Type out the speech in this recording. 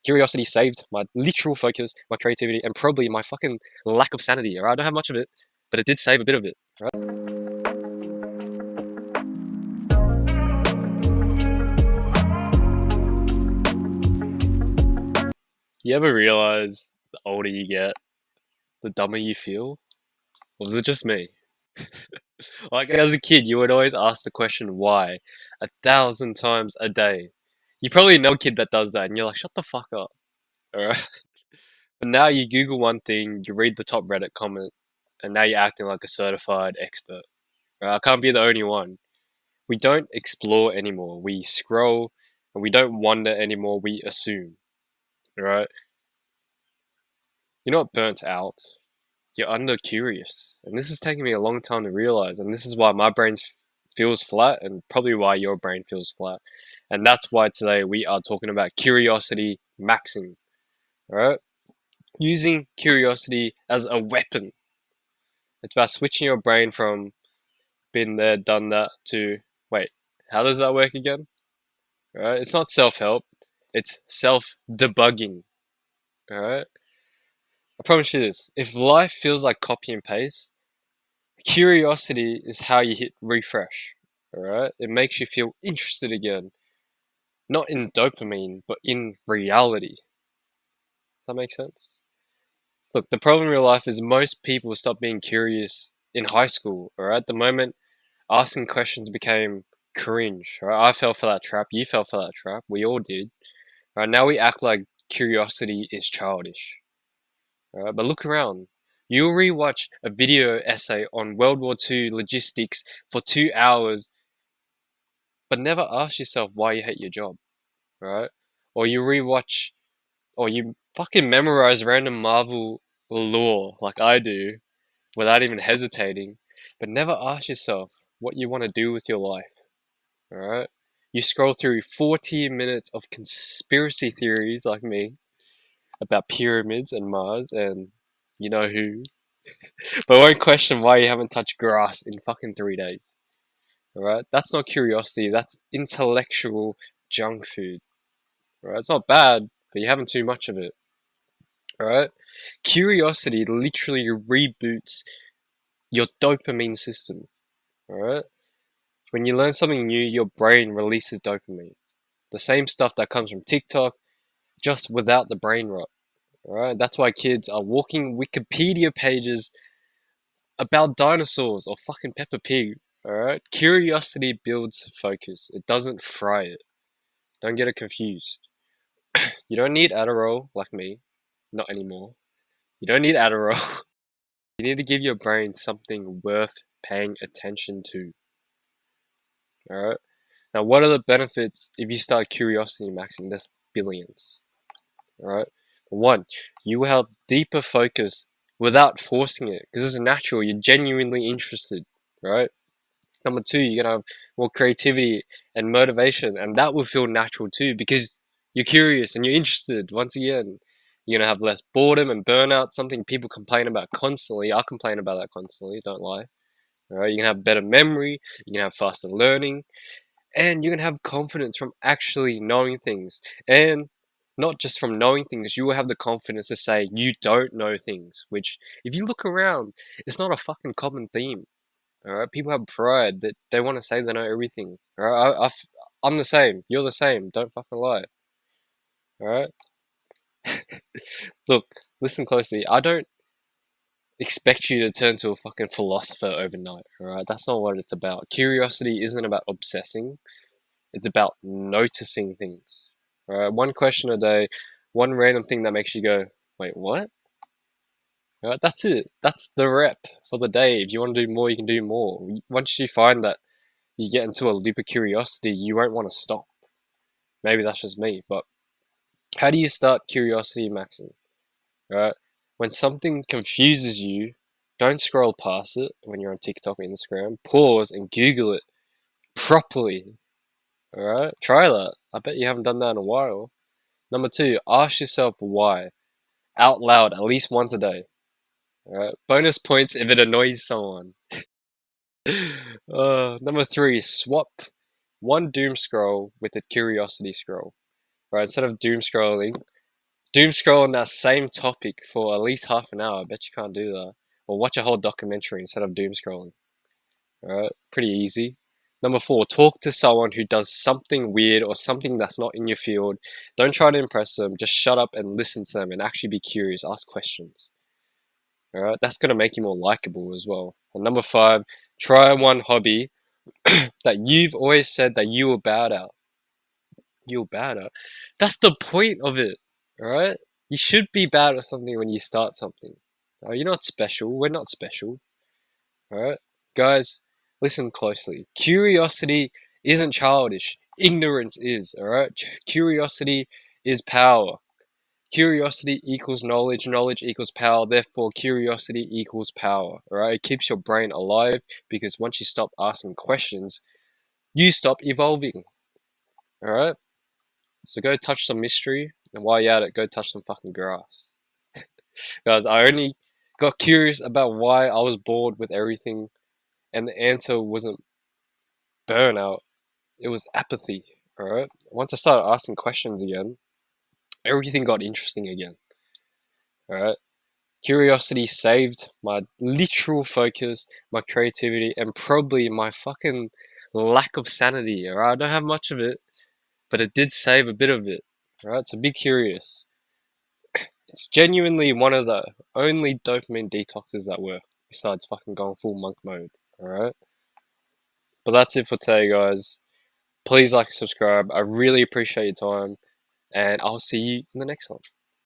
Curiosity saved my literal focus, my creativity, and probably my fucking lack of sanity. Alright, I don't have much of it, but it did save a bit of it. Right? You ever realize the older you get, the dumber you feel? Or was it just me? Like as a kid, you would always ask the question why 1,000 times a day. You probably know a kid that does that, and you're like, shut the fuck up. Alright? But now you Google one thing, you read the top Reddit comment, and now you're acting like a certified expert. Right? I can't be the only one. We don't explore anymore. We scroll, and we don't wonder anymore. We assume. Right? You're not burnt out. You're under curious. And this is taking me a long time to realize. And this is why my brain feels flat, and probably why your brain feels flat. And that's why today we are talking about curiosity maxing. Alright? Using curiosity as a weapon. It's about switching your brain from been there, done that to wait, how does that work again? Alright? It's not self help, it's self debugging. Alright? I promise you this. If life feels like copy and paste, curiosity is how you hit refresh. Alright? It makes you feel interested again. Not in dopamine, but in reality. Does that make sense? Look, the problem in real life is most people stop being curious in high school. Alright? The moment asking questions became cringe. Right? I fell for that trap. You fell for that trap. We all did. Right? Now we act like curiosity is childish. Right? But look around. You'll rewatch a video essay on World War II logistics for 2 hours, but never ask yourself why you hate your job. Right? Or you rewatch, or you fucking memorize random Marvel lore like I do without even hesitating, but never ask yourself what you want to do with your life. Alright? You scroll through 40 minutes of conspiracy theories like me about pyramids and Mars and you know who, but won't question why you haven't touched grass in fucking 3 days. Alright? That's not curiosity, that's intellectual junk food. Alright? It's not bad, but you're having too much of it. Alright? Curiosity literally reboots your dopamine system. Alright? When you learn something new, your brain releases dopamine. The same stuff that comes from TikTok, just without the brain rot. Alright? That's why kids are walking Wikipedia pages about dinosaurs or fucking Peppa Pig. Alright? Curiosity builds focus. It doesn't fry it. Don't get it confused. You don't need Adderall like me. Not anymore. You don't need Adderall. You need to give your brain something worth paying attention to. Alright? Now, what are the benefits if you start curiosity maxing? There's billions. Alright? One, you will have deeper focus without forcing it because it's natural. You're genuinely interested, right? Number two, you're gonna have more creativity and motivation, and that will feel natural too because you're curious and you're interested. Once again, you're gonna have less boredom and burnout, something people complain about constantly. I complain about that constantly, don't lie. All right, you're gonna have better memory, you're gonna have faster learning, and you're gonna have confidence from actually knowing things. And not just from knowing things, you will have the confidence to say you don't know things, which, if you look around, it's not a fucking common theme. All right, people have pride that they want to say they know everything. All right, I'm the same. You're the same. Don't fucking lie. All right. Look, listen closely. I don't expect you to turn to a fucking philosopher overnight. All right, that's not what it's about. Curiosity isn't about obsessing. It's about noticing things. All right, one question a day, one random thing that makes you go, "Wait, what?" All right, that's it. That's the rep for the day. If you want to do more, you can do more. Once you find that you get into a loop of curiosity, you won't want to stop. Maybe that's just me, but how do you start curiosity maxing? Right? When something confuses you, don't scroll past it when you're on TikTok or Instagram. Pause and Google it properly. Alright? Try that. I bet you haven't done that in a while. Number two, ask yourself why. Out loud, at least once a day. Alright? Bonus points if it annoys someone. Number three, swap one doom scroll with a curiosity scroll. Right? Instead of doom scrolling, Doom scroll on that same topic for at least half an hour. I bet you can't do that. Or watch a whole documentary instead of doom scrolling. Alright, pretty easy. Number 4, talk to someone who does something weird or something that's not in your field. Don't try to impress them, just shut up and listen to them and actually be curious, ask questions. Alright, that's gonna make you more likable as well. And number 5, try one hobby that you've always said that you were bad at. You're bad at. That's the point of it, alright? You should be bad at something when you start something. You're not special. We're not special. Alright? Guys, listen closely. Curiosity isn't childish. Ignorance is, alright? Curiosity is power. Curiosity equals knowledge. Knowledge equals power. Therefore, curiosity equals power. Alright? It keeps your brain alive because once you stop asking questions, you stop evolving. Alright? So go touch some mystery, and while you're at it, go touch some fucking grass. Guys, I only got curious about why I was bored with everything, and the answer wasn't burnout, it was apathy. Alright? Once I started asking questions again, everything got interesting again. Alright? Curiosity saved my literal focus, my creativity, and probably my fucking lack of sanity. Alright? I don't have much of it, but it did save a bit of it. Alright? So be curious. It's genuinely one of the only dopamine detoxes that work, besides fucking going full monk mode. Alright? But that's it for today, guys. Please like and subscribe. I really appreciate your time, and I'll see you in the next one.